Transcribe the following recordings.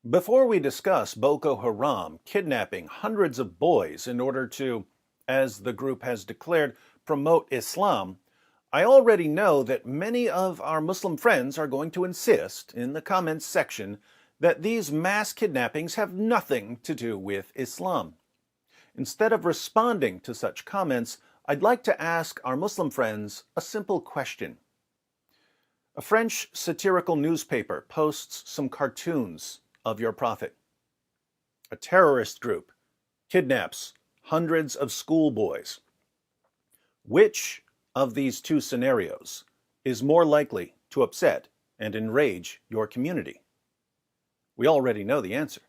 Before we discuss Boko Haram kidnapping hundreds of boys in order to, as the group has declared, promote Islam, I already know that many of our Muslim friends are going to insist in the comments section that these mass kidnappings have nothing to do with Islam. Instead of responding to such comments, I'd like to ask our Muslim friends a simple question. A French satirical newspaper posts some cartoons of your prophet. A terrorist group kidnaps hundreds of schoolboys. Which of these two scenarios is more likely to upset and enrage your community? We already know the answer.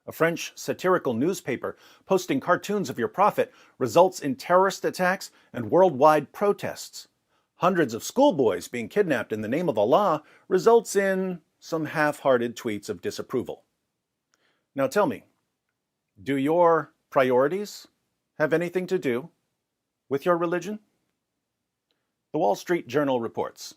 A French satirical newspaper posting cartoons of your prophet results in terrorist attacks and worldwide protests. Hundreds of schoolboys being kidnapped in the name of Allah results in some half-hearted tweets of disapproval. Now tell me, do your priorities have anything to do with your religion? The Wall Street Journal reports,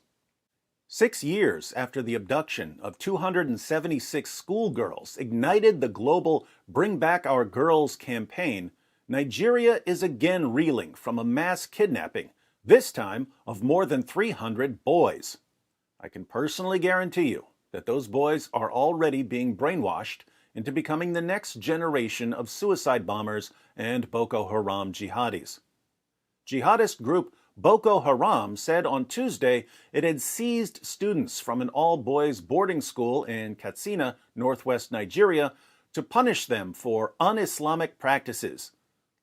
6 years after the abduction of 276 schoolgirls ignited the global Bring Back Our Girls campaign, Nigeria is again reeling from a mass kidnapping, this time of more than 300 boys. I can personally guarantee you that those boys are already being brainwashed into becoming the next generation of suicide bombers and Boko Haram jihadis. Jihadist group Boko Haram said on Tuesday it had seized students from an all-boys boarding school in Katsina, northwest Nigeria, to punish them for un-Islamic practices.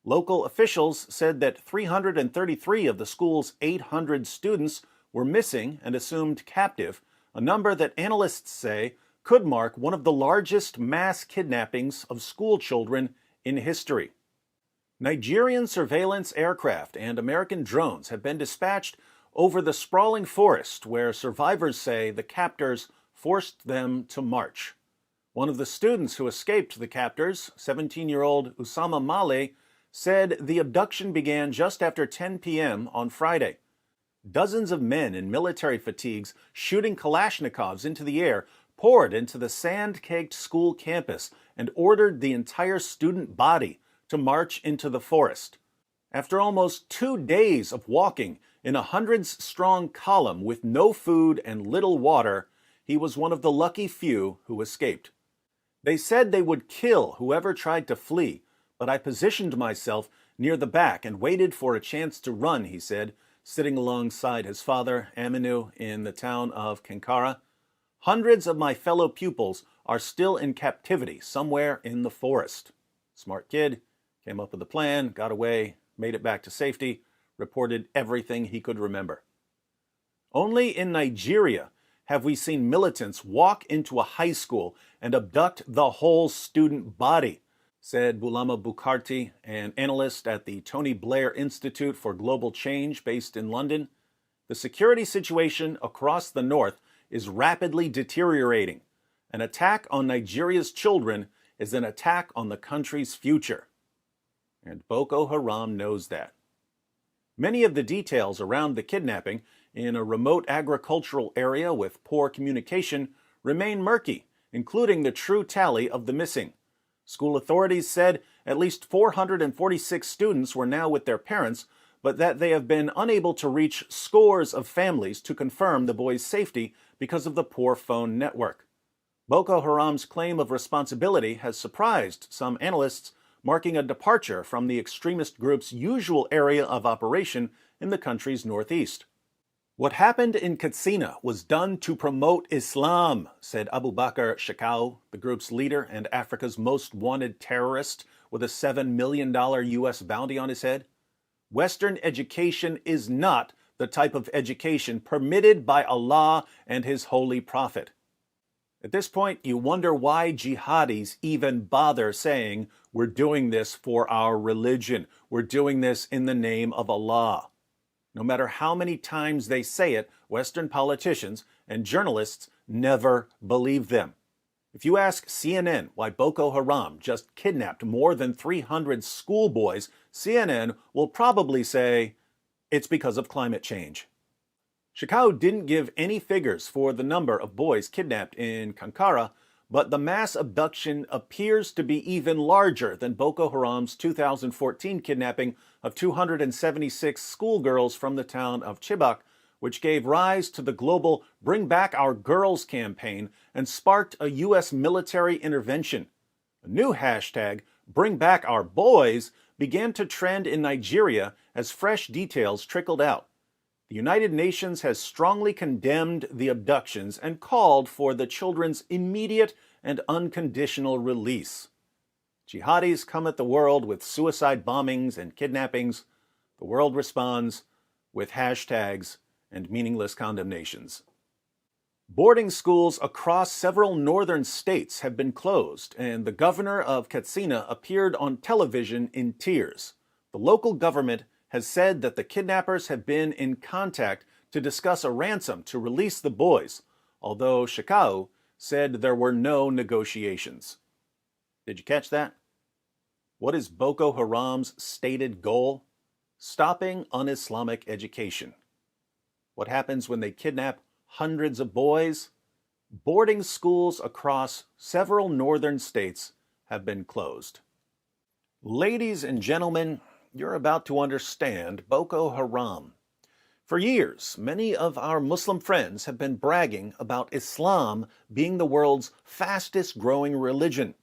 Local officials said that 333 of the school's 800 students were missing and assumed captive, a number that analysts say could mark one of the largest mass kidnappings of school children in history. Nigerian surveillance aircraft and American drones have been dispatched over the sprawling forest where survivors say the captors forced them to march. One of the students who escaped the captors, 17-year-old Usama Male, said the abduction began just after 10 p.m. on Friday. Dozens of men in military fatigues shooting Kalashnikovs into the air poured into the sand-caked school campus and ordered the entire student body to march into the forest. After almost 2 days of walking in a hundreds-strong column with no food and little water, he was one of the lucky few who escaped. They said they would kill whoever tried to flee, but I positioned myself near the back and waited for a chance to run, he said, sitting alongside his father, Aminu, in the town of Kankara. Hundreds of my fellow pupils are still in captivity somewhere in the forest. Smart kid, came up with a plan, got away, made it back to safety, reported everything he could remember. Only in Nigeria have we seen militants walk into a high school and abduct the whole student body, said Bulama Bukarti, an analyst at the Tony Blair Institute for Global Change based in London. The security situation across the north is rapidly deteriorating. An attack on Nigeria's children is an attack on the country's future. And Boko Haram knows that. Many of the details around the kidnapping in a remote agricultural area with poor communication remain murky, including the true tally of the missing. School authorities said at least 446 students were now with their parents, but that they have been unable to reach scores of families to confirm the boys' safety because of the poor phone network. Boko Haram's claim of responsibility has surprised some analysts, marking a departure from the extremist group's usual area of operation in the country's northeast. What happened in Katsina was done to promote Islam, said Abu Bakr Shekau, the group's leader and Africa's most wanted terrorist with a $7 million U.S. bounty on his head. Western education is not the type of education permitted by Allah and His holy prophet. At this point, you wonder why jihadis even bother saying, we're doing this for our religion, we're doing this in the name of Allah. No matter how many times they say it, Western politicians and journalists never believe them. If you ask CNN why Boko Haram just kidnapped more than 300 schoolboys, CNN will probably say, it's because of climate change. Shekau didn't give any figures for the number of boys kidnapped in Kankara, but the mass abduction appears to be even larger than Boko Haram's 2014 kidnapping of 276 schoolgirls from the town of Chibok, which gave rise to the global Bring Back Our Girls campaign and sparked a U.S. military intervention. A new hashtag, Bring Back Our Boys, began to trend in Nigeria as fresh details trickled out. The United Nations has strongly condemned the abductions and called for the children's immediate and unconditional release. Jihadis come at the world with suicide bombings and kidnappings. The world responds with hashtags and meaningless condemnations. Boarding schools across several northern states have been closed, and the governor of Katsina appeared on television in tears. The local government has said that the kidnappers have been in contact to discuss a ransom to release the boys, although Shekau said there were no negotiations. Did you catch that? What is Boko Haram's stated goal? Stopping un-Islamic education. What happens when they kidnap hundreds of boys? Boarding schools across several northern states have been closed. Ladies and gentlemen, you're about to understand Boko Haram. For years, many of our Muslim friends have been bragging about Islam being the world's fastest growing religion.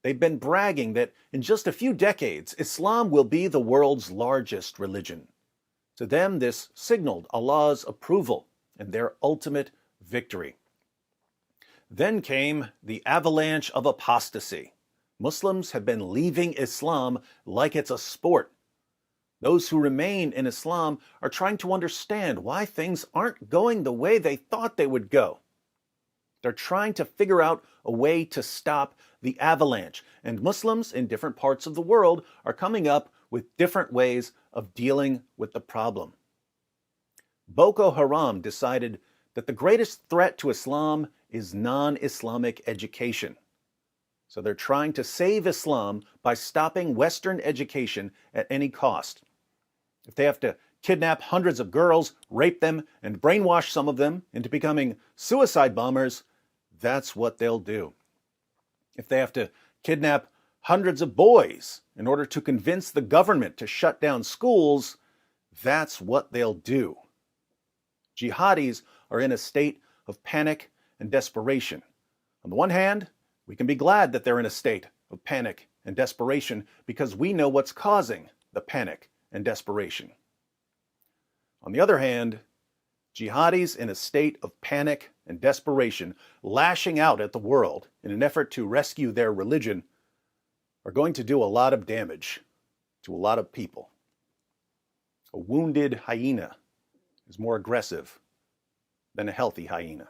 They've been bragging that in just a few decades, Islam will be the world's largest religion. To them, this signaled Allah's approval and their ultimate victory. Then came the avalanche of apostasy. Muslims have been leaving Islam like it's a sport. Those who remain in Islam are trying to understand why things aren't going the way they thought they would go. They're trying to figure out a way to stop the avalanche, and Muslims in different parts of the world are coming up with different ways of dealing with the problem. Boko Haram decided that the greatest threat to Islam is non-Islamic education. So they're trying to save Islam by stopping Western education at any cost. If they have to kidnap hundreds of girls, rape them, and brainwash some of them into becoming suicide bombers, that's what they'll do. If they have to kidnap hundreds of boys in order to convince the government to shut down schools, that's what they'll do. Jihadis are in a state of panic and desperation. On the one hand, we can be glad that they're in a state of panic and desperation because we know what's causing the panic and desperation. On the other hand, jihadis in a state of panic and desperation, lashing out at the world in an effort to rescue their religion, are going to do a lot of damage to a lot of people. A wounded hyena is more aggressive than a healthy hyena.